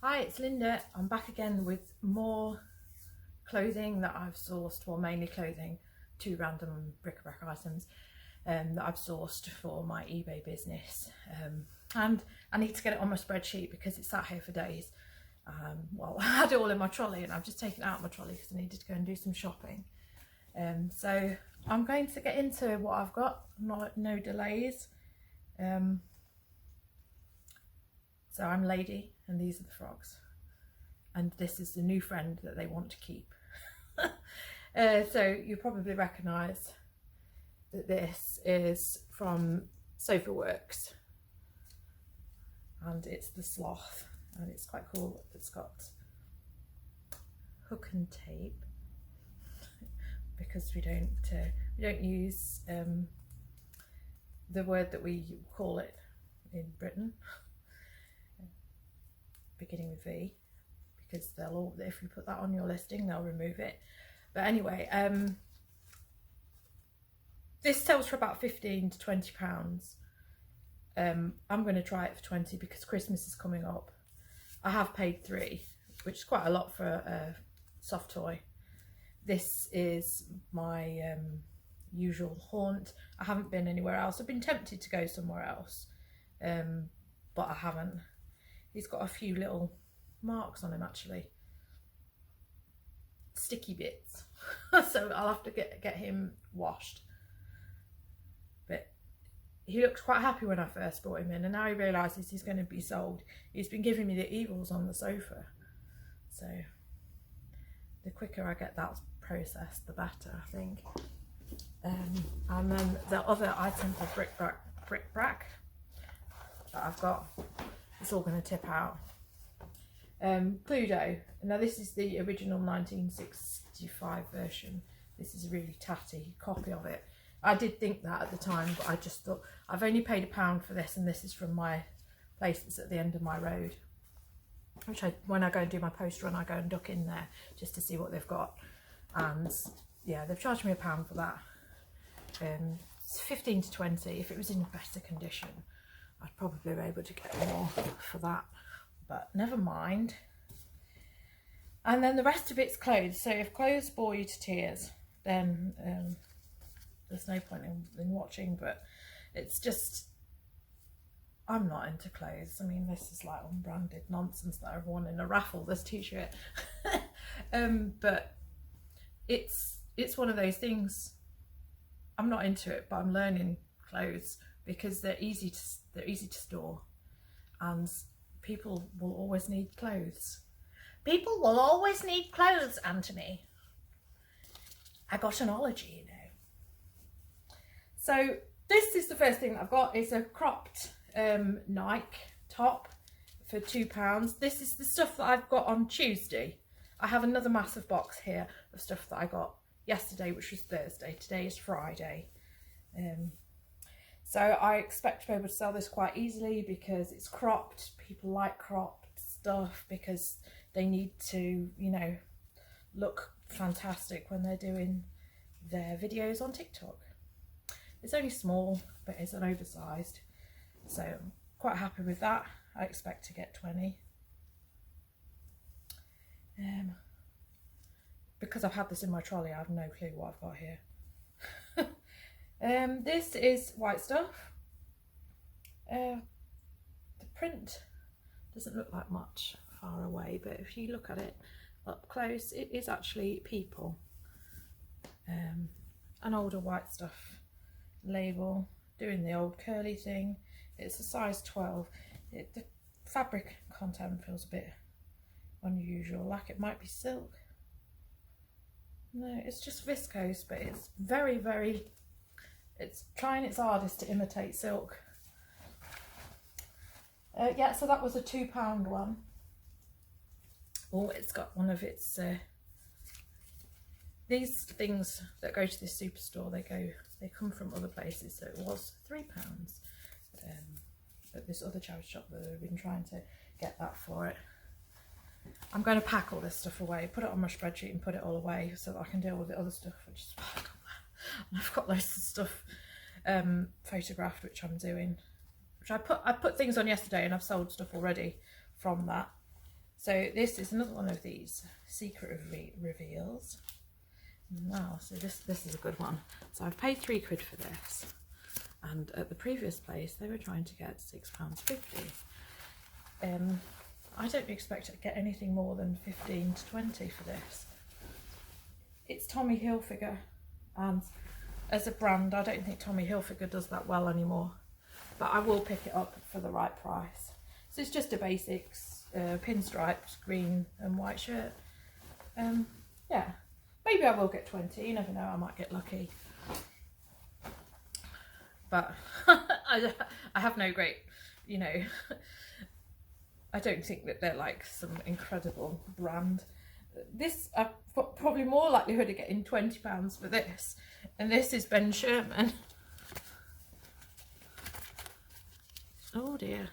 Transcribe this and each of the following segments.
Hi, it's Linda. I'm back again with more clothing that I've sourced, well mainly clothing, 2 random bric-a-brac items that I've sourced for my eBay business. And I need to get it on my spreadsheet because it's sat here for days. Well, I had it all in my trolley and I've just taken it out of my trolley because I needed to go and do some shopping. So I'm going to get into what I've got, no delays. So I'm Lady and these are the frogs, and this is the new friend that they want to keep. So you probably recognise that this is from Sofa Works, and it's the sloth, and it's quite cool. It's got hook and tape because we don't use the word that we call it in Britain, beginning with V, because if you put that on your listing they'll remove it. But anyway, this sells for about 15 to 20 pounds. I'm going to try it for 20 because Christmas is coming up. I have paid 3, which is quite a lot for a soft toy. This is my usual haunt. I haven't been anywhere else. I've been tempted to go somewhere else, but I haven't. He's got a few little marks on him, actually, sticky bits. So I'll have to get him washed. But he looked quite happy when I first brought him in, and now he realises he's going to be sold. He's been giving me the evils on the sofa, so the quicker I get that processed the better, I think. And then the other item of bric-a-brac that I've got, it's all going to tip out. Cluedo. Now this is the original 1965 version. This is a really tatty copy of it. I did think that at the time, but I just thought, I've only paid £1 for this, and this is from my place that's at the end of my road, which when I go and do my post run, I go and duck in there just to see what they've got. And yeah, they've charged me £1 for that. It's 15 to 20. If it was in better condition, I'd probably be able to get more for that, but never mind. And then the rest of it's clothes. So if clothes bore you to tears, then there's no point in watching. But it's just, I'm not into clothes. I mean, this is like unbranded nonsense that I've won in a raffle, this t-shirt. But it's one of those things. I'm not into it, but I'm learning clothes because they're easy to store, and people will always need clothes. People will always need clothes, Anthony. I got an ology, you know. So this is the first thing that I've got. It's a cropped Nike top for £2. This is the stuff that I've got on Tuesday. I have another massive box here of stuff that I got yesterday, which was Thursday. Today is Friday. So I expect to be able to sell this quite easily because it's cropped. People like cropped stuff because they need to, you know, look fantastic when they're doing their videos on TikTok. It's only small, but it's an oversized. So I'm quite happy with that. I expect to get 20. Because I've had this in my trolley, I have no clue what I've got here. This is white stuff. The print doesn't look like much far away, but if you look at it up close, it is actually people. An older white stuff label, doing the old curly thing. It's a size 12. The fabric content feels a bit unusual, like it might be silk. No, it's just viscose, but it's very, very, it's trying its hardest to imitate silk. Yeah, so that was a £2 one. Oh, it's got one of its, these things that go to this superstore, they come from other places, so it was £3 at this other charity shop that I've been trying to get that for it. I'm going to pack all this stuff away, put it on my spreadsheet and put it all away so that I can deal with the other stuff, which is, I've got loads of stuff photographed, which I'm doing, which I put things on yesterday, and I've sold stuff already from that. So this is another one of these secret reveals. Now, so this is a good one. So I've paid £3 for this, and at the previous place they were trying to get £6.50. I don't expect to get anything more than 15 to 20 for this. It's Tommy Hilfiger, and as a brand I don't think Tommy Hilfiger does that well anymore, but I will pick it up for the right price. So it's just a basics pinstriped green and white shirt. Yeah, maybe I will get 20, you never know, I might get lucky. But I have no great, you know, I don't think that they're like some incredible brand. This, I've probably more likelihood of getting £20 for this, and this is Ben Sherman. Oh dear,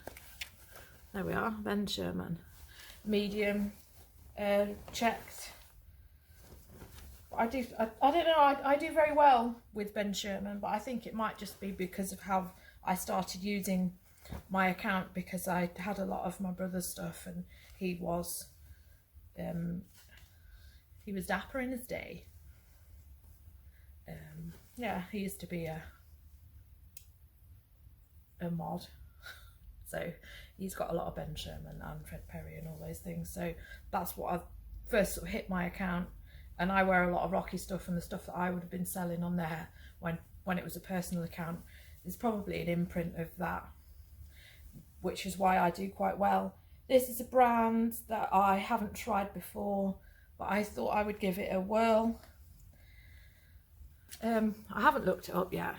there we are, Ben Sherman, medium, checked. I don't know, I do very well with Ben Sherman, but I think it might just be because of how I started using my account, because I had a lot of my brother's stuff, and he was dapper in his day. Yeah, he used to be a mod, so he's got a lot of Ben Sherman and Fred Perry and all those things. So that's what I first sort of hit my account, and I wear a lot of Rocky stuff, and the stuff that I would have been selling on there when it was a personal account is probably an imprint of that, which is why I do quite well. This is a brand that I haven't tried before, but I thought I would give it a whirl. I haven't looked it up yet.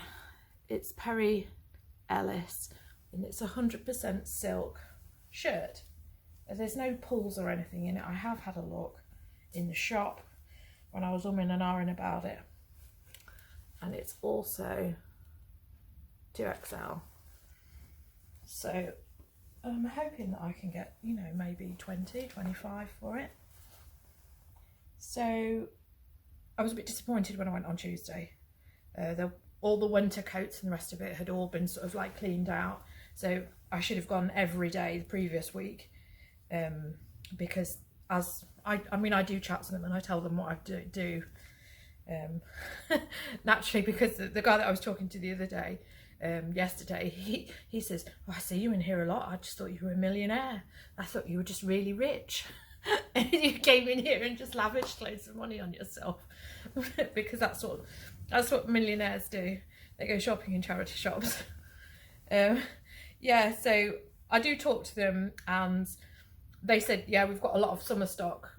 It's Perry Ellis, and it's 100% silk shirt. There's no pulls or anything in it. I have had a look in the shop when I was umming and ahhing about it, and it's also 2XL. So I'm hoping that I can get, you know, maybe 20, 25 for it. So I was a bit disappointed when I went on Tuesday. All the winter coats and the rest of it had all been sort of like cleaned out. So I should have gone every day the previous week, because as I mean, I do chat to them and I tell them what I do. Naturally, because the guy that I was talking to the other day, yesterday, he says, oh, I see you in here a lot. I just thought you were a millionaire. I thought you were just really rich. And you came in here and just lavished loads of money on yourself. Because that's what millionaires do. They go shopping in charity shops. Yeah, so I do talk to them, and they said, yeah, we've got a lot of summer stock.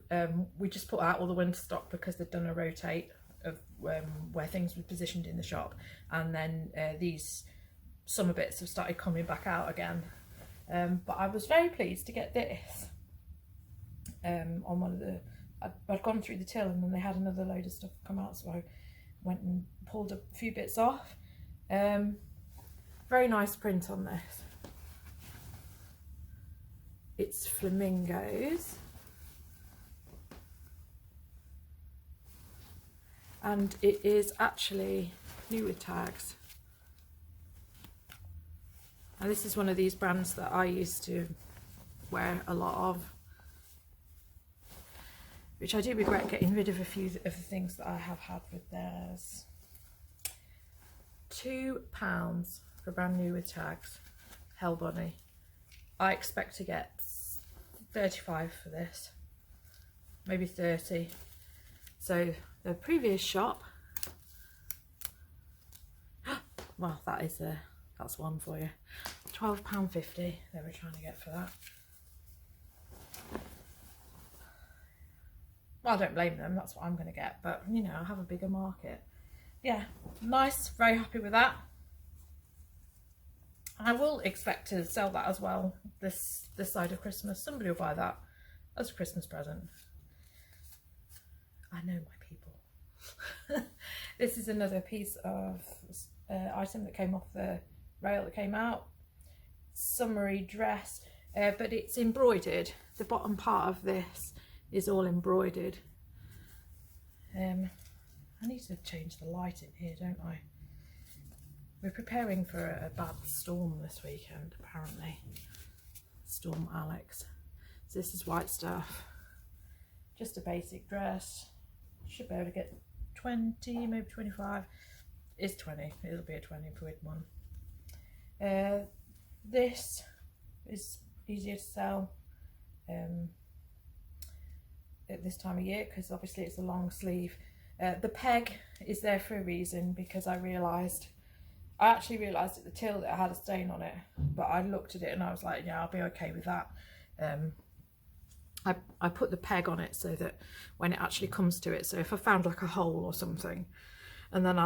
We just put out all the winter stock because they've done a rotate of where things were positioned in the shop, and then these summer bits have started coming back out again. But I was very pleased to get this on one of the, I'd gone through the till and then they had another load of stuff come out, so I went and pulled a few bits off. Very nice print on this. It's flamingos, and it is actually new with tags. And this is one of these brands that I used to wear a lot of, which I do regret getting rid of a few of the things that I have had with theirs. £2 for brand new with tags. Hell bunny. I expect to get 35 for this, maybe 30. So the previous shop, well, that's one for you. £12.50 they were trying to get for that. Well, I don't blame them, that's what I'm going to get, but you know, I have a bigger market. Yeah, nice, very happy with that. I will expect to sell that as well this side of Christmas. Somebody will buy that as a Christmas present. I know my people. This is another piece of item that came off the rail that came out. Summery dress, but it's embroidered. The bottom part of this is all embroidered. I need to change the light in here, don't I? We're preparing for a bad storm this weekend, apparently. Storm Alex. So this is white stuff, just a basic dress. Should be able to get 20, maybe 25. It's 20, it'll be a 20 quid one. This is easier to sell at this time of year because obviously it's a long sleeve. The peg is there for a reason, because I actually realised at the till that it had a stain on it, but I looked at it and I was like, yeah, I'll be okay with that. I put the peg on it so that when it actually comes to it, so if I found like a hole or something and then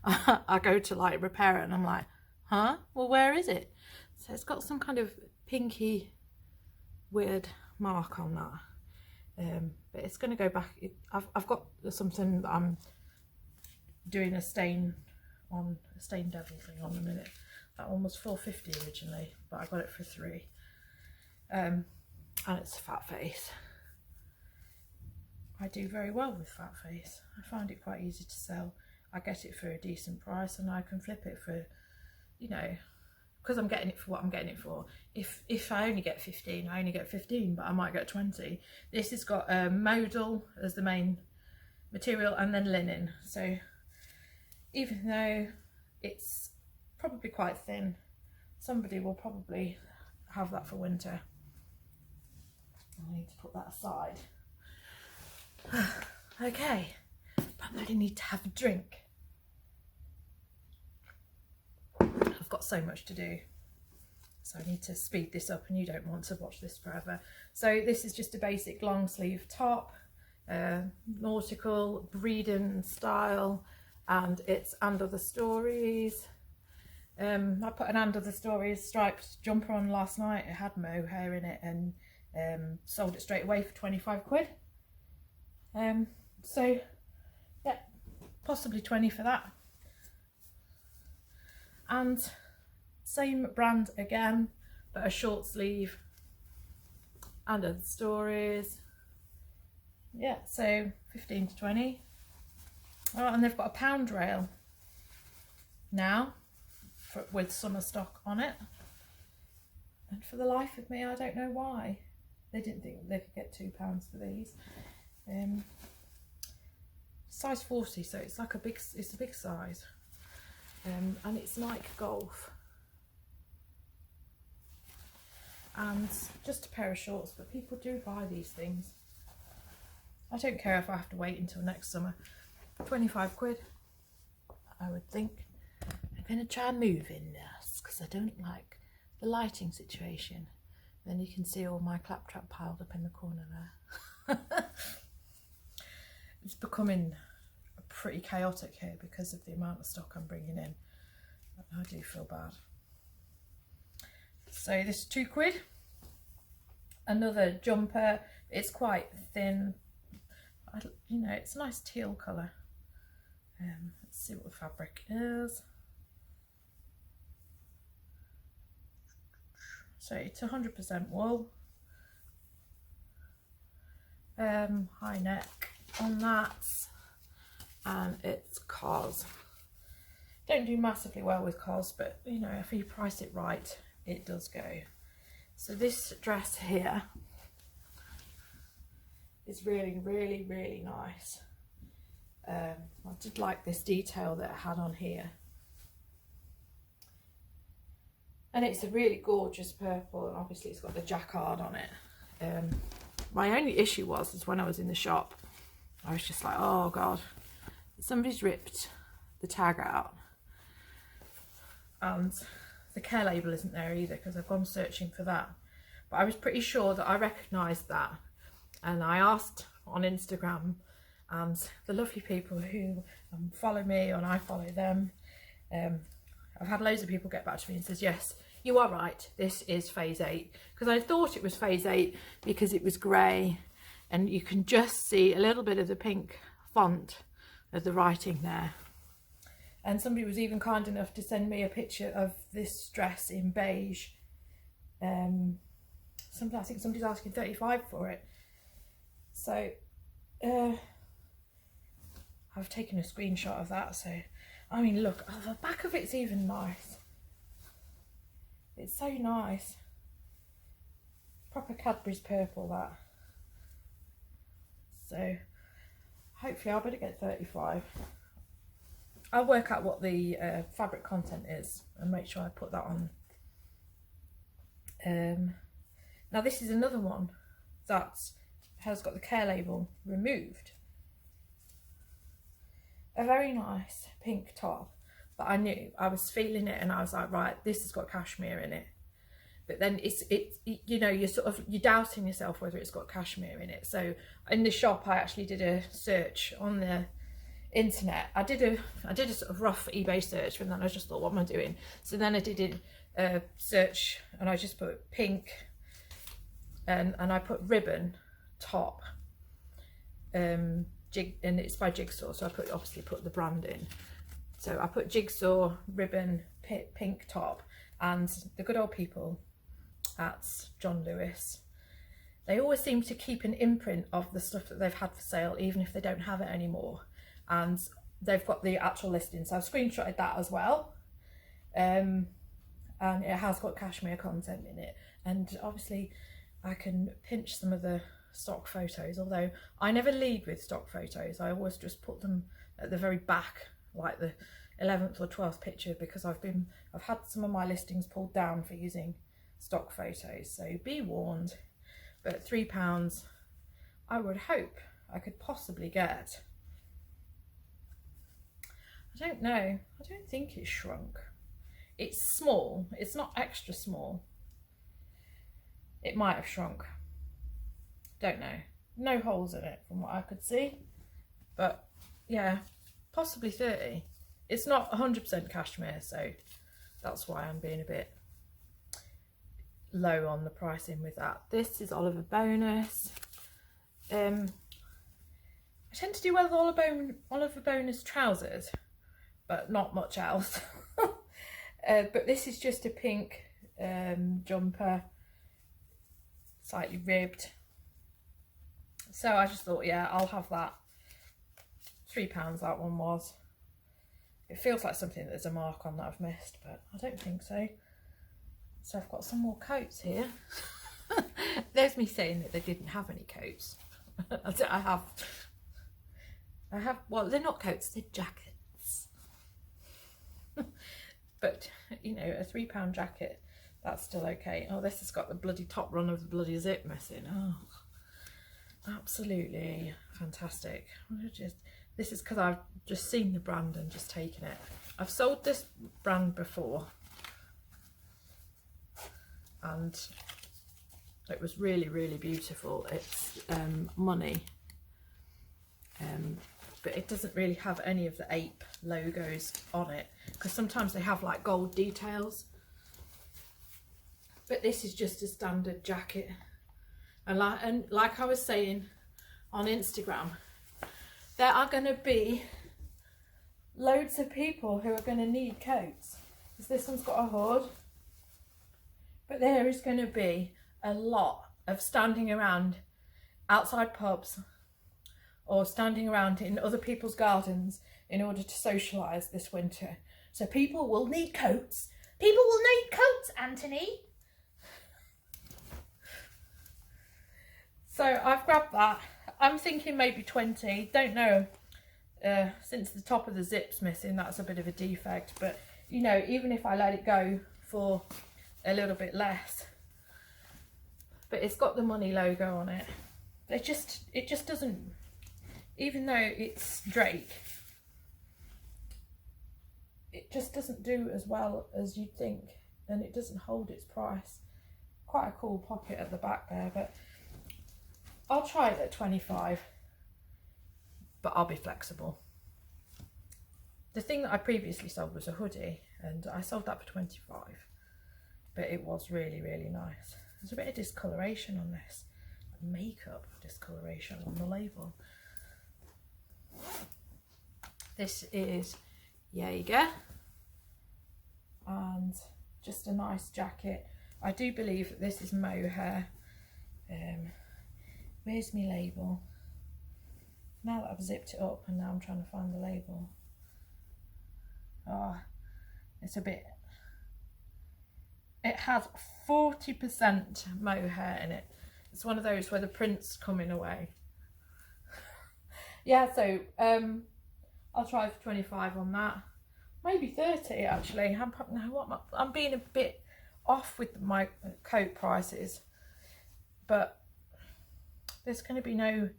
I go to like repair it and I'm like, huh, well, where is it? So it's got some kind of pinky weird mark on that, but it's going to go back. I've got something that I'm doing a stain devil thing on in a minute. That one was $4.50 originally, but I got it for £3, and it's a fat face. I do very well with fat face. I find it quite easy to sell. I get it for a decent price and I can flip it for, you know, because I'm getting it for what I'm getting it for. If I only get 15, I only get 15, but I might get 20. This has got modal as the main material and then linen. So even though it's probably quite thin, somebody will probably have that for winter. I need to put that aside. Okay, but I really need to have a drink. I've got so much to do, so I need to speed this up, and you don't want to watch this forever. So this is just a basic long sleeve top, nautical Breeden style, and it's And Other Stories. I put an And Other Stories striped jumper on last night. It had mohair in it, and sold it straight away for 25 quid. So yeah, possibly 20 for that. And same brand again, but a short sleeve, And Other Stories. Yeah, so 15 to 20. Oh, and they've got a pound rail now with summer stock on it. And for the life of me, I don't know why they didn't think they could get £2 for these. Size 40, so it's like a big size. And it's Nike Golf. And just a pair of shorts, but people do buy these things. I don't care if I have to wait until next summer. 25 quid, I would think. I'm going to try and move in this because I don't like the lighting situation. Then you can see all my claptrap piled up in the corner there. It's becoming pretty chaotic here because of the amount of stock I'm bringing in. I do feel bad. So this is 2 quid. Another jumper. It's quite thin. You know, it's a nice teal colour. Let's see what the fabric is. So it's 100% wool. High neck on that, and it's cos. Don't do massively well with cos, but you know, if you price it right, it does go. So this dress here is really, really, really nice. I did like this detail that it had on here. And it's a really gorgeous purple, and obviously it's got the jacquard on it. My only issue is when I was in the shop, I was just like, oh God, somebody's ripped the tag out. And the care label isn't there either, because I've gone searching for that. But I was pretty sure that I recognised that. And I asked on Instagram, and the lovely people who follow me and I follow them, I've had loads of people get back to me and says, yes, you are right, this is phase 8. Because I thought it was phase 8 because it was grey and you can just see a little bit of the pink font of the writing there. And somebody was even kind enough to send me a picture of this dress in beige. I think somebody's asking 35 for it. So I've taken a screenshot of that. So I mean, look, oh, the back of it's even nice. It's so nice. proper Cadbury's purple, that. So hopefully I'll better get 35. I'll work out what the fabric content is and make sure I put that on. Now this is another one that has got the care label removed. A very nice pink top, but I knew, I was feeling it and I was like, right, this has got cashmere in it. But then it's you know, you're doubting yourself whether it's got cashmere in it. So in the shop I actually did a search on the internet. I did a sort of rough eBay search, and then I just thought, what am I doing? So then I did a search and I just put pink and I put ribbon top, and it's by Jigsaw, so I obviously put the brand in. So I put Jigsaw ribbon pink top, and the good old people at John Lewis, they always seem to keep an imprint of the stuff that they've had for sale, even if they don't have it anymore. And they've got the actual listing, so I've screenshotted that as well. And it has got cashmere content in it, and obviously I can pinch some of the stock photos, although I never lead with stock photos. I always just put them at the very back, like the 11th or 12th picture, because I've had some of my listings pulled down for using stock photos, so be warned. But £3 I would hope I could possibly get. I don't know, I don't think it's shrunk. It's small, it's not extra small. It might have shrunk, don't know. No holes in it from what I could see, but yeah, possibly 30. It's not 100% cashmere, so that's why I'm being a bit low on the pricing with that. This is Oliver Bonus. I tend to do well with Oliver Bonus trousers, but not much else. But this is just a pink jumper, slightly ribbed. So I just thought, yeah, I'll have that. £3 that one was. It feels like something there's a mark on that I've missed, but I don't think so. So I've got some more coats here. There's me saying that they didn't have any coats. I have, well, they're not coats, they're jackets. But, you know, a £3 jacket, that's still okay. Oh, this has got the bloody top run of the bloody zip missing. Oh, absolutely fantastic. This is because I've just seen the brand and just taken it. I've sold this brand before, and it was really, really beautiful. It's money, but it doesn't really have any of the ape logos on it, because sometimes they have like gold details, but this is just a standard jacket. And like I was saying on Instagram, there are going to be loads of people who are going to need coats, because this one's got a hood. But there is going to be a lot of standing around outside pubs or standing around in other people's gardens in order to socialise this winter. So people will need coats. People will need coats, Anthony. So I've grabbed that. I'm thinking maybe 20. Don't know. Since the top of the zip's missing, that's a bit of a defect. But, you know, even if I let it go for a little bit less, but it's got the money logo on it. It just doesn't, even though it's Drake, it just doesn't do as well as you'd think, and it doesn't hold its price. Quite a cool pocket at the back there, but I'll try it at 25, but I'll be flexible. The thing that I previously sold was a hoodie, and I sold that for 25, but it was really, really nice. There's a bit of discoloration on this, makeup discoloration on the label. This is Jaeger, and just a nice jacket. I do believe that this is mohair. Where's my label? Now that I've zipped it up, and now I'm trying to find the label. Oh, it's a bit... It has 40% mohair in it. It's one of those where the print's coming away. Yeah, so I'll try for 25 on that. Maybe 30 actually. I'm being a bit off with my coat prices, but there's going to be no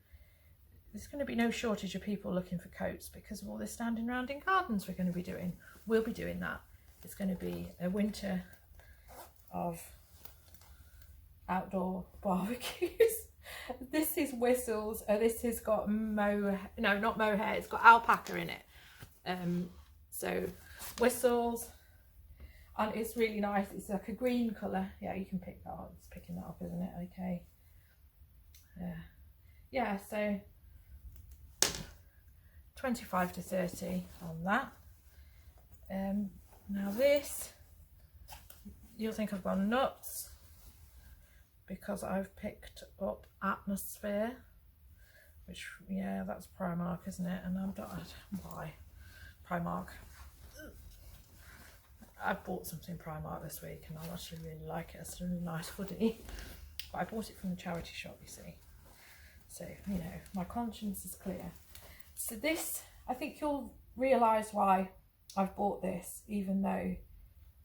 shortage of people looking for coats because of all this standing around in gardens we're going to be doing. We'll be doing that. It's going to be a winter of outdoor barbecues. This is whistles. This has got not mohair. It's got alpaca in it. So whistles, and it's really nice. It's like a green colour. Yeah, you can pick that up. It's picking that up, isn't it? Okay. Yeah. So 25 to 30 on that. Now this, you'll think I've gone nuts because I've picked up Atmosphere, which, yeah, that's Primark, isn't it? And I'm not, why Primark? I bought something Primark this week and I actually really like it. It's a really nice hoodie, but I bought it from the charity shop, you see. So, you know, my conscience is clear. So this, I think you'll realise why I've bought this, even though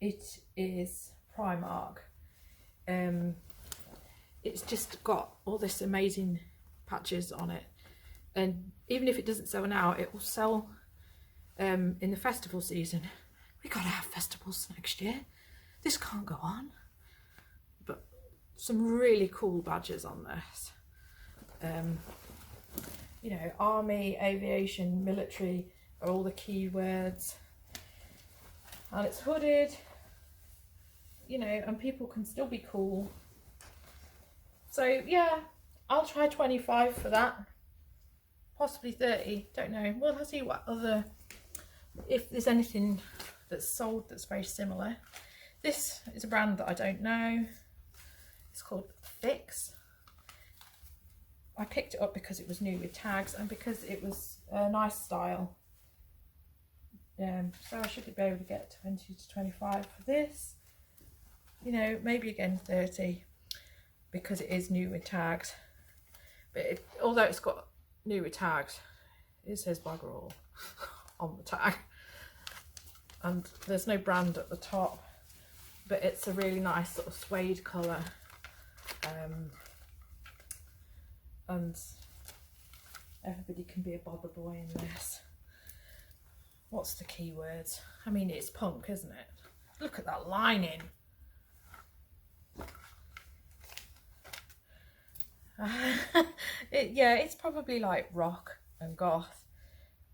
it is Primark. It's just got all this amazing patches on it, and even if it doesn't sell now, it will sell in the festival season. We gotta have festivals next year. This can't go on. But some really cool badges on this. You know, army, aviation, military are all the keywords. And it's hooded, you know, and people can still be cool. So yeah, I'll try 25 for that. Possibly 30, don't know. We'll see what other, if there's anything that's sold that's very similar. This is a brand that I don't know. It's called Fix. I picked it up because it was new with tags and because it was a nice style. So I should be able to get 20 to 25 for this. You know, maybe again 30 because it is new with tags. But although it's got new with tags, it says bugger all on the tag. And there's no brand at the top, but it's a really nice sort of suede colour. And everybody can be a bobber boy in this. What's the keywords? I mean, it's punk, isn't it? Look at that lining. Yeah, it's probably like rock and goth.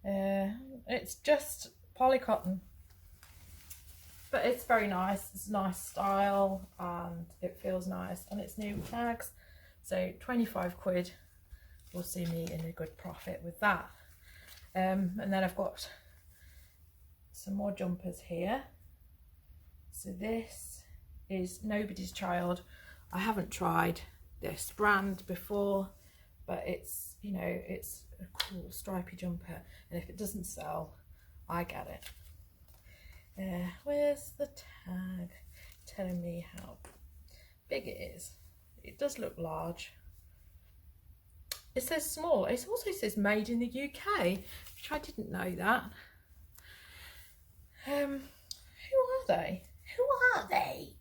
It's just polycotton, but it's very nice. It's a nice style and it feels nice, and it's new tags. So 25 quid will see me in a good profit with that. And then I've got some more jumpers here. So this is Nobody's Child. I haven't tried this brand before, but it's, you know, it's a cool stripy jumper, and if it doesn't sell, I get it. Where's the tag telling me how big it is? It does look large. It says small. It also says made in the UK, which I didn't know that. Who are they? Who are they?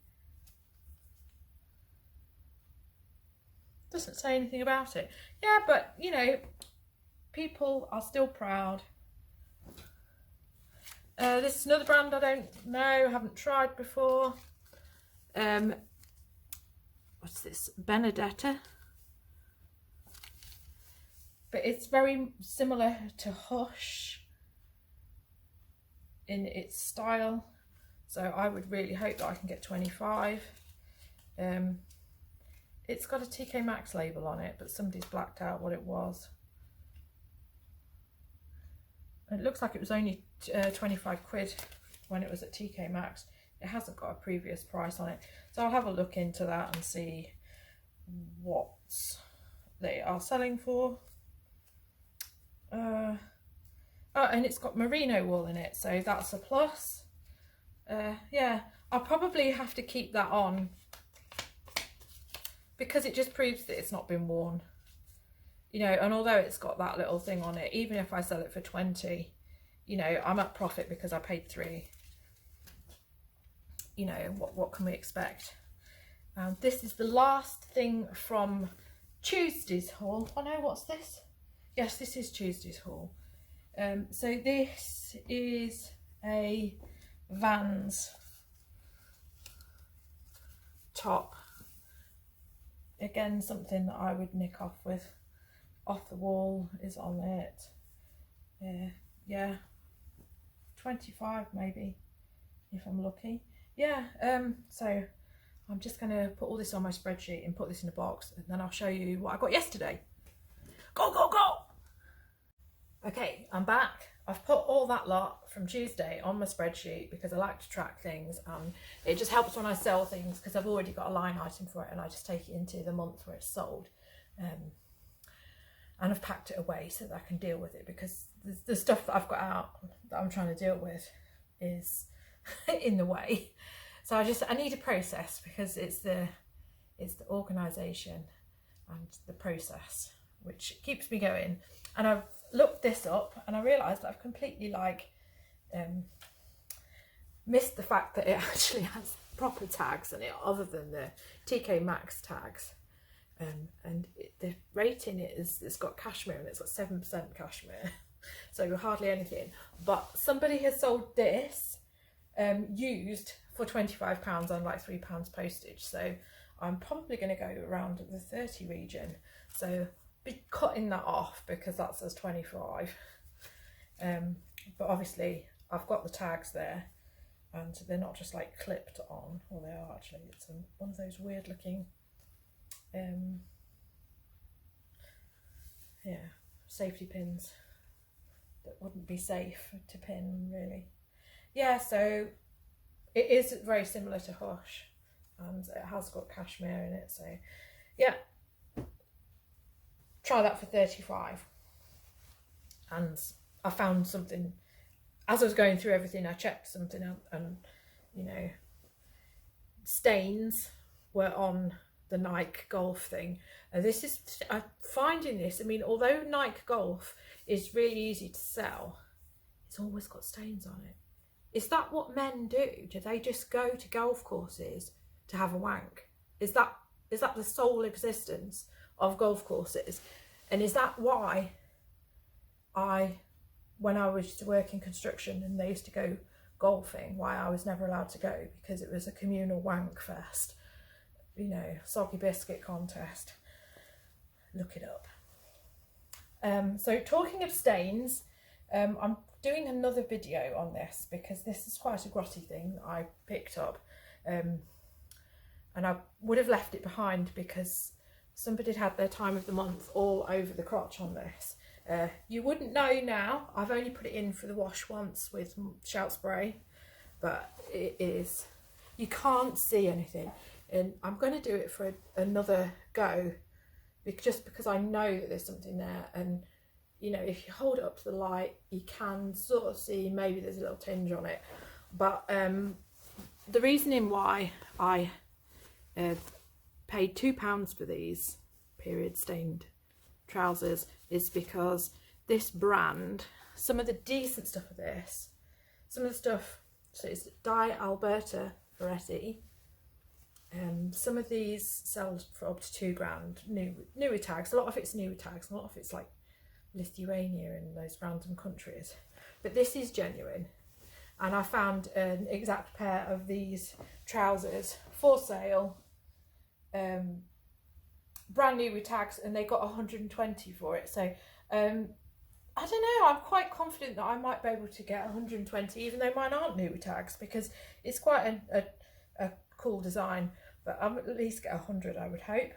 Doesn't say anything about it. Yeah, but you know, people are still proud. This is another brand I don't know, haven't tried before. What's this? Benedetta. But it's very similar to Hush in its style, so I would really hope that I can get 25. It's got a TK Maxx label on it, but somebody's blacked out what it was. It looks like it was only 25 quid when it was at TK Maxx. It hasn't got a previous price on it, so I'll have a look into that and see what they are selling for. Oh, and it's got merino wool in it, so that's a plus. Yeah, I'll probably have to keep that on because it just proves that it's not been worn, you know. And although it's got that little thing on it, even if I sell it for 20, you know, I'm at profit because I paid 3. You know, what can we expect? This is the last thing from Tuesday's haul. Oh no, what's this? Yes, this is Tuesday's haul. So this is a Vans top. Again, something that I would nick off with. Off the Wall is on it. Yeah, 25 maybe, if I'm lucky. Yeah, so I'm just going to put all this on my spreadsheet and put this in a box, and then I'll show you what I got yesterday. Go, go, go! Okay, I'm back. I've put all that lot from Tuesday on my spreadsheet because I like to track things. It just helps when I sell things because I've already got a line item for it, and I just take it into the month where it's sold. And I've packed it away so that I can deal with it, because the stuff that I've got out that I'm trying to deal with is in the way. So I need a process, because it's the organisation and the process which keeps me going. And I've looked this up and I realised that I've completely missed the fact that it actually has proper tags on it other than the TK Maxx tags. The rating is, it's got cashmere and it's got 7% cashmere, so hardly anything. But somebody has sold this used for £25 on like £3 postage, so I'm probably going to go around the 30 region. So be cutting that off because that says 25. But obviously I've got the tags there, and they're not just like clipped on, or they are actually. It's one of those weird looking safety pins that wouldn't be safe to pin, really. Yeah, so it is very similar to Hush, and it has got cashmere in it, so yeah, try that for 35. And I found something as I was going through everything. I checked something out, and you know, stains were on the Nike Golf thing. And this is, I'm finding this, I mean, although Nike Golf is really easy to sell, it's always got stains on it. Is that what men do? Do they just go to golf courses to have a wank? Is that the sole existence of golf courses? And is that why when I used to work in construction and they used to go golfing, why I was never allowed to go? Because it was a communal wank fest, you know, soggy biscuit contest. Look it up. So talking of stains, I'm doing another video on this because this is quite a grotty thing that I picked up, and I would have left it behind because somebody had their time of the month all over the crotch on this. You wouldn't know now. I've only put it in for the wash once with shout spray, but it is, you can't see anything. And I'm going to do it for another go, just because I know that there's something there. And you know, if you hold it up to the light, you can sort of see maybe there's a little tinge on it. But the reasoning why I paid £2 for these period stained trousers is because this brand, some of the decent stuff of this, some of the stuff, so it's Dye Alberta Ferretti. Some of these sell for up to £2, newer tags. A lot of it's newer tags, a lot of it's like Lithuania and those random countries. But this is genuine, and I found an exact pair of these trousers for sale, brand new with tags, and they got 120 for it. So I don't know, I'm quite confident that I might be able to get 120 even though mine aren't new with tags, because it's quite a cool design. But I'll at least get 100, I would hope.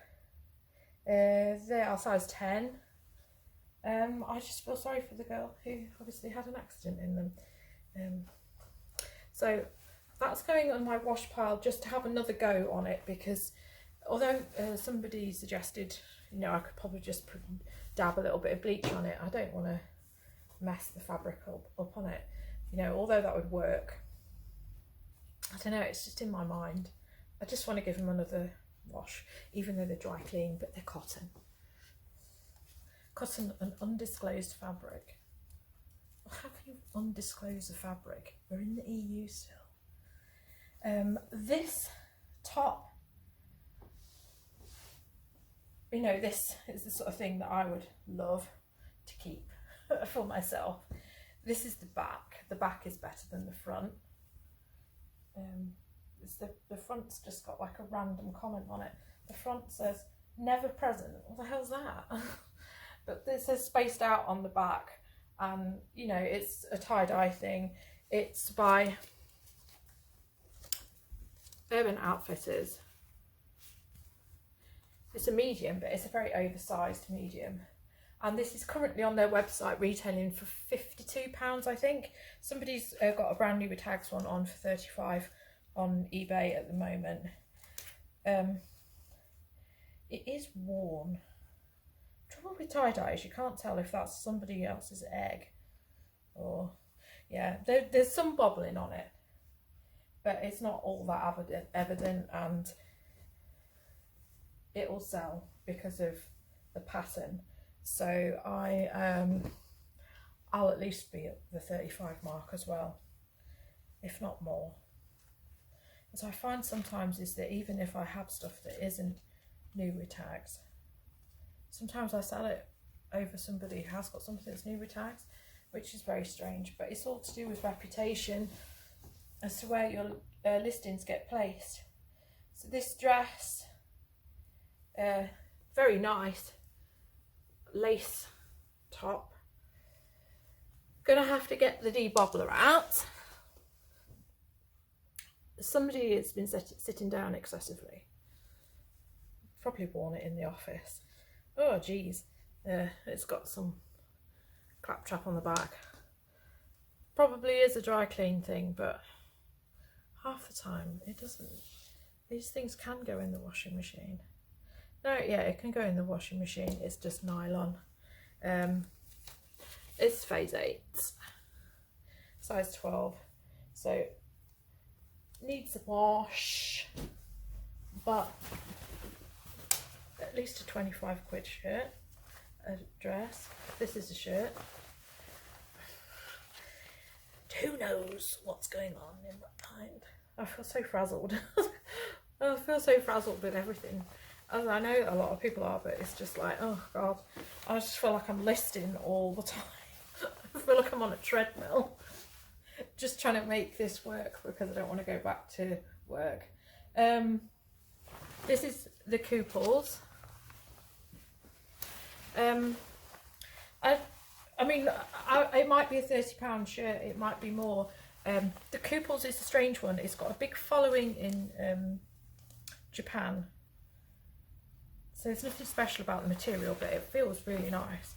They are size 10. I just feel sorry for the girl who obviously had an accident in them. So that's going on my wash pile just to have another go on it, because although somebody suggested, you know, I could probably just dab a little bit of bleach on it, I don't want to mess the fabric up on it, you know, although that would work. I don't know, it's just in my mind. I just want to give them another wash, even though they're dry clean, but they're cotton. Cotton, an undisclosed fabric. How can you undisclose a fabric? We're in the EU still. This top, you know, this is the sort of thing that I would love to keep for myself. This is the back. The back is better than the front. It's the front's just got like a random comment on it. The front says never present. What the hell's that? But this says spaced out on the back, and you know, it's a tie-dye thing. It's by Urban Outfitters. It's a medium, but it's a very oversized medium. And this is currently on their website retailing for £52, I think. Somebody's got a brand new with tags one on for £35 on eBay at the moment. It is worn. Trouble with tie-dye is you can't tell if that's somebody else's egg or, yeah, there's some bobbling on it, but it's not all that evident, and it will sell because of the pattern. So I'll at least be at the 35 mark as well, if not more. As I find sometimes is that even if I have stuff that isn't new with tags, sometimes I sell it over somebody who has got something that's new with tags, which is very strange, but it's all to do with reputation as to where your listings get placed. So this dress, very nice lace top. Gonna have to get the debobbler out. Somebody has been sitting down excessively. Probably worn it in the office. Oh geez, it's got some claptrap on the back. Probably is a dry clean thing, but half the time it doesn't. These things can go in the washing machine. No, yeah, it can go in the washing machine. It's just nylon. It's phase 8, size 12, so needs a wash, but at least a 25 quid shirt, a dress. This is a shirt. Who knows what's going on in my mind? I feel so frazzled. I feel so frazzled with everything. As I know a lot of people are, but it's just like, oh God, I just feel like I'm listing all the time. I feel like I'm on a treadmill, just trying to make this work because I don't want to go back to work. This is the couples. I mean, it might be a £30 shirt, it might be more. The couples is a strange one. It's got a big following in Japan. So there's nothing special about the material, but it feels really nice.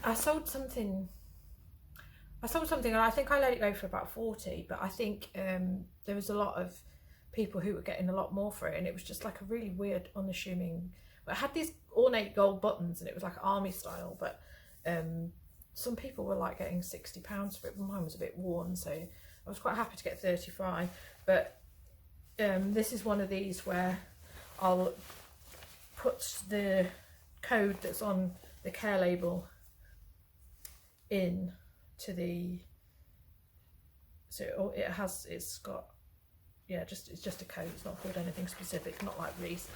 I sold something and I think I let it go for about 40, but I think there was a lot of people who were getting a lot more for it, and it was just like a really weird, unassuming. It had these ornate gold buttons and it was like army style, but some people were like getting £60 for it. Mine was a bit worn, so I was quite happy to get 35. But this is one of these where I'll put the code that's on the care label in to the, so it's got, yeah, it's just a code. It's not called anything specific, not like Reese.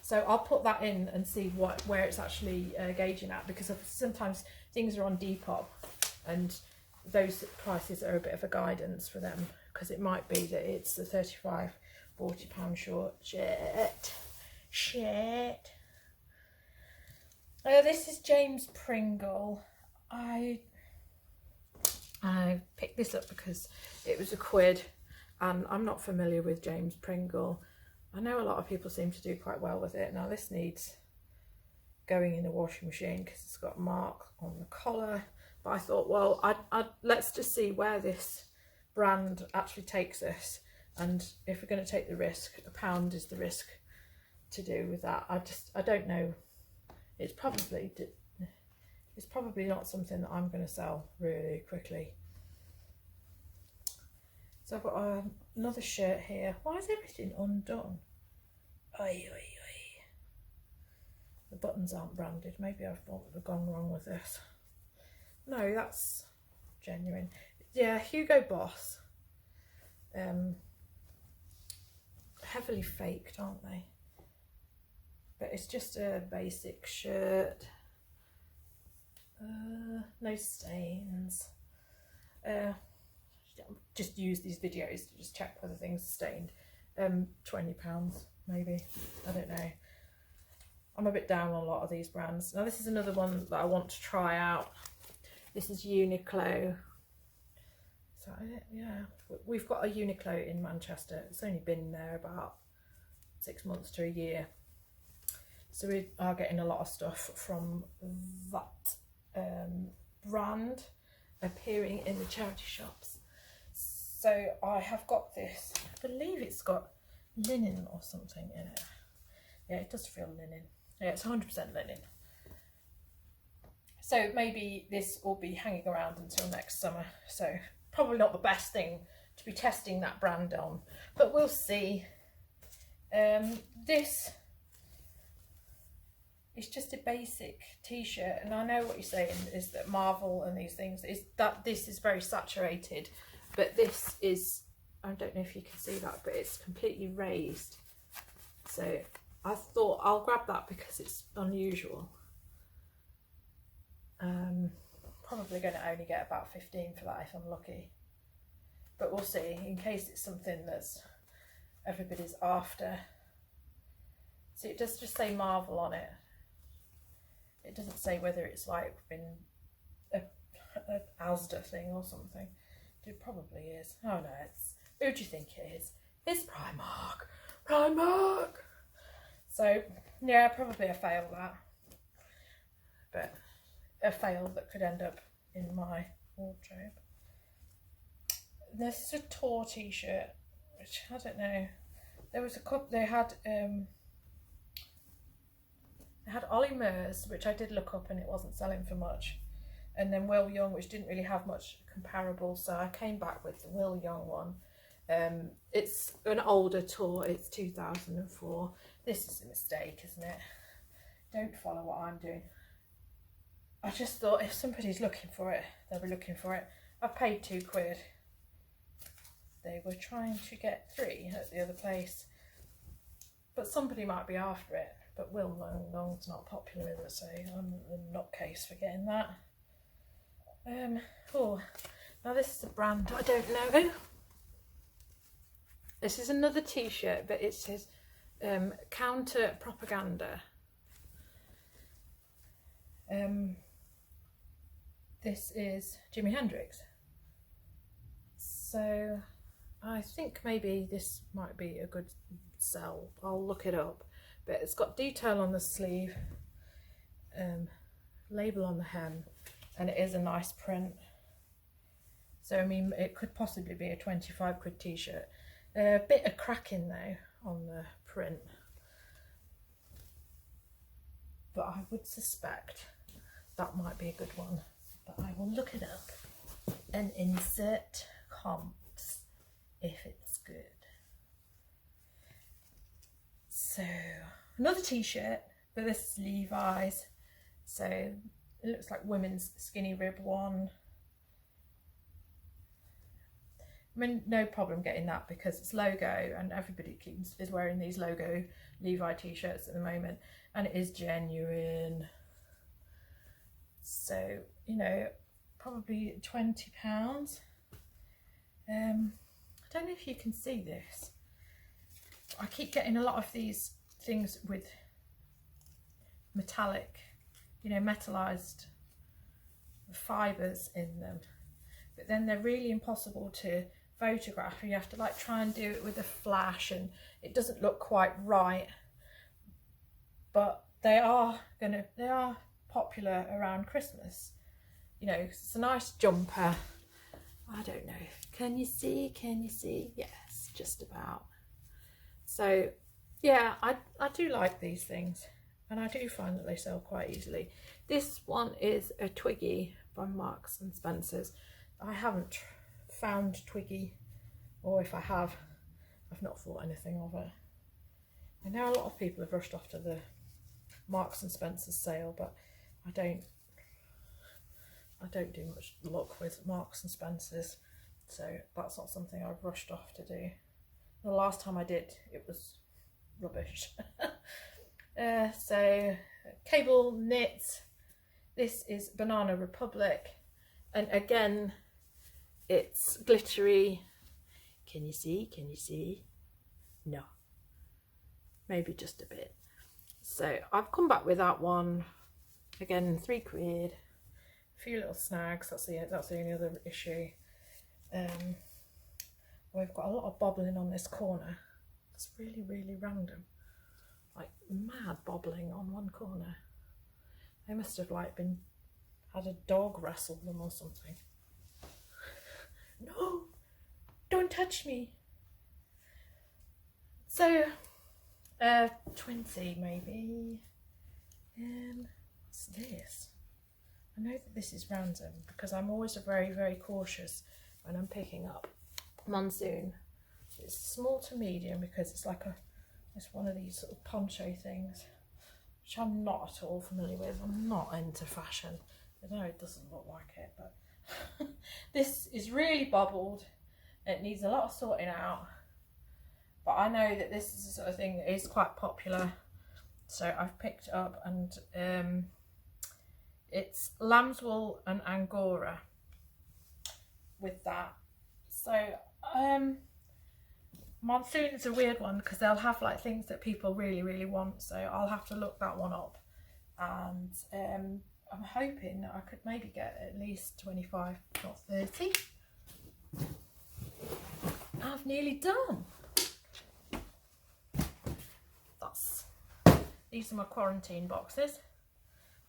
So I'll put that in and see where it's actually gauging at, because sometimes things are on Depop and those prices are a bit of a guidance for them, because it might be that it's the 35, £40 short shirt. This is James Pringle. I picked this up because it was £1, and I'm not familiar with James Pringle. I know a lot of people seem to do quite well with it. Now this needs going in the washing machine because it's got a mark on the collar, but I thought, well, let's just see where this brand actually takes us, and if we're going to take the risk, £1 is the risk to do with that. I don't know. It's probably not something that I'm going to sell really quickly. So I've got another shirt here. Why is everything undone? Oi, oi, oi. The buttons aren't branded. Maybe I've gone wrong with this. No, that's genuine. Yeah, Hugo Boss. Heavily faked, aren't they? But it's just a basic shirt. No stains. Just use these videos to just check whether things are stained. £20 maybe. I don't know. I'm a bit down on a lot of these brands. Now this is another one that I want to try out. This is Uniqlo. Is that it? Yeah. We've got a Uniqlo in Manchester. It's only been there about 6 months to a year. So we are getting a lot of stuff from that brand appearing in the charity shops. So I have got this. I believe it's got linen or something in it. Yeah, it does feel linen. Yeah, it's 100% linen. So maybe this will be hanging around until next summer. So probably not the best thing to be testing that brand on, but we'll see. This is just a basic t-shirt, and I know what you're saying is that Marvel and these things is that this is very saturated, but this is, I don't know if you can see that, but it's completely raised. So I thought I'll grab that because it's unusual. Probably going to only get about 15 for that if I'm lucky, but we'll see, in case it's something that's everybody's after. So it does just say Marvel on it. It doesn't say whether it's like been a Asda thing or something. It probably is. Oh no, it's, who do you think it is? It's Primark. Primark! So yeah, probably a fail that. But a fail that could end up in my wardrobe. This is a Tour t-shirt, which I don't know. There was a couple, they had Ollie Murs, which I did look up and it wasn't selling for much. And then Will Young, which didn't really have much comparable, so I came back with the Will Young one. It's an older Tour, it's 2004. This is a mistake, isn't it? Don't follow what I'm doing. I just thought if somebody's looking for it, they'll be looking for it. I paid £2. They were trying to get 3 at the other place, but somebody might be after it. But Will Young's not popular, so I'm the nutcase for getting that. Oh, now this is a brand I don't know. This is another t-shirt, but it says counter propaganda. This is Jimi Hendrix. So I think maybe this might be a good sell. I'll look it up. But it's got detail on the sleeve, label on the hem, and it is a nice print. So I mean, it could possibly be a 25 quid t-shirt. A bit of cracking though on the print, but I would suspect that might be a good one. But I will look it up and insert comps if it's good. So another t-shirt, but this is Levi's. So it looks like women's skinny rib one. I mean, no problem getting that because it's logo and everybody is wearing these logo Levi t-shirts at the moment, and it is genuine. So, you know, probably £20. I don't know if you can see this. I keep getting a lot of these things with metallic, you know, metallized fibres in them, but then they're really impossible to photograph. You have to like try and do it with a flash and it doesn't look quite right, but they are popular around Christmas. You know, it's a nice jumper. I don't know, can you see, yes, just about. So yeah, I do like these things, and I do find that they sell quite easily. This one is a Twiggy by Marks and Spencer's. I haven't found Twiggy or if I have, I've not thought anything of it. I know a lot of people have rushed off to the Marks and Spencer's sale, but I don't do much luck with Marks and Spencer's, so that's not something I've rushed off to do. The last time I did, it was rubbish. So cable knit. This is Banana Republic, and again it's glittery. Can you see? Can you see? No, maybe just a bit. So I've come back with that one again, £3. A few little snags. That's the only other issue. We've got a lot of bobbling on this corner. It's really, really random, like mad bobbling on one corner. They must have like had a dog wrestle them or something. No, don't touch me. So 20 maybe. What's this? I know that this is random because I'm always very, very cautious when I'm picking up monsoon. It's small to medium because it's like it's one of these sort of poncho things, which I'm not at all familiar with. I'm not into fashion. I know it doesn't look like it, but this is really bubbled. It needs a lot of sorting out, but I know that this is the sort of thing that is quite popular, so I've picked it up, and it's lambswool and angora with that. So monsoon is a weird one because they'll have like things that people really, really want, so I'll have to look that one up, and I'm hoping that I could maybe get at least 25, not 30. I've nearly done. These are my quarantine boxes.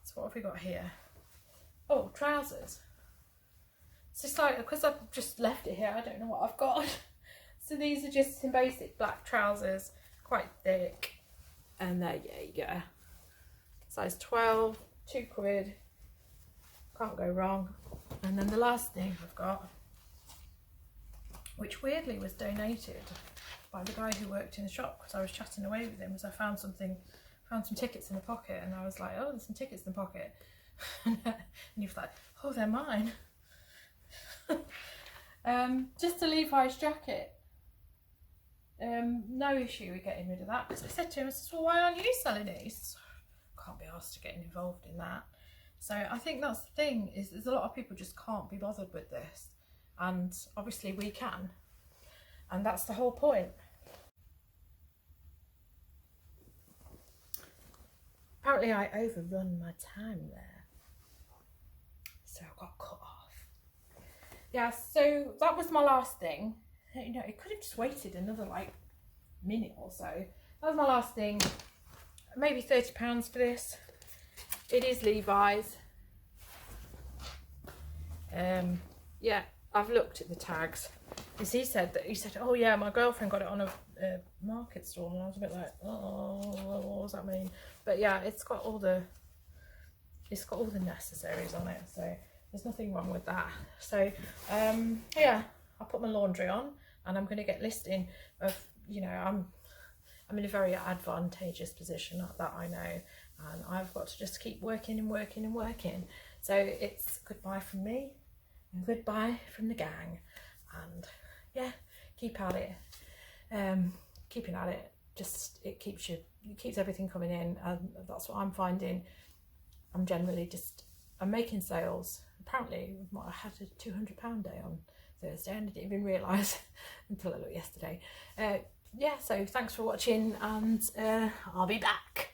So what have we got here? Oh, trousers. It's just like, because I've just left it here, I don't know what I've got. So these are just some basic black trousers, quite thick. And there you go. Size 12, £2. Can't go wrong. And then the last thing I've got, which weirdly was donated by the guy who worked in the shop, because I was chatting away with him, was I found some tickets in the pocket, and I was like, oh, there's some tickets in the pocket. And he was like, oh, they're mine. Just a Levi's jacket. No issue with getting rid of that, because I said to him, I said, well, why aren't you selling it? He says, can't be asked to get involved in that. So I think that's the thing, is there's a lot of people just can't be bothered with this, and obviously we can, and that's the whole point. Apparently I overrun my time there, so I got cut off. Yeah, so that was my last thing. You know, it could have just waited another like minute or so. That was my last thing. Maybe £30 for this. It is Levi's. Yeah, I've looked at the tags. Because he said, oh yeah, my girlfriend got it on a market stall, and I was a bit like, oh, what does that mean? But yeah, it's got all the necessaries on it, so there's nothing wrong with that. So yeah, I'll put my laundry on, and I'm going to get listing of, you know, I'm in a very advantageous position, that I know, and I've got to just keep working and working and working. So it's goodbye from me and goodbye from the gang, and yeah, keep at it. Keeping at it, just it keeps everything coming in, and that's what I'm finding. I'm making sales. Apparently I had a £200 day on Thursday, and I didn't even realise until I looked yesterday. Yeah, so thanks for watching, and I'll be back.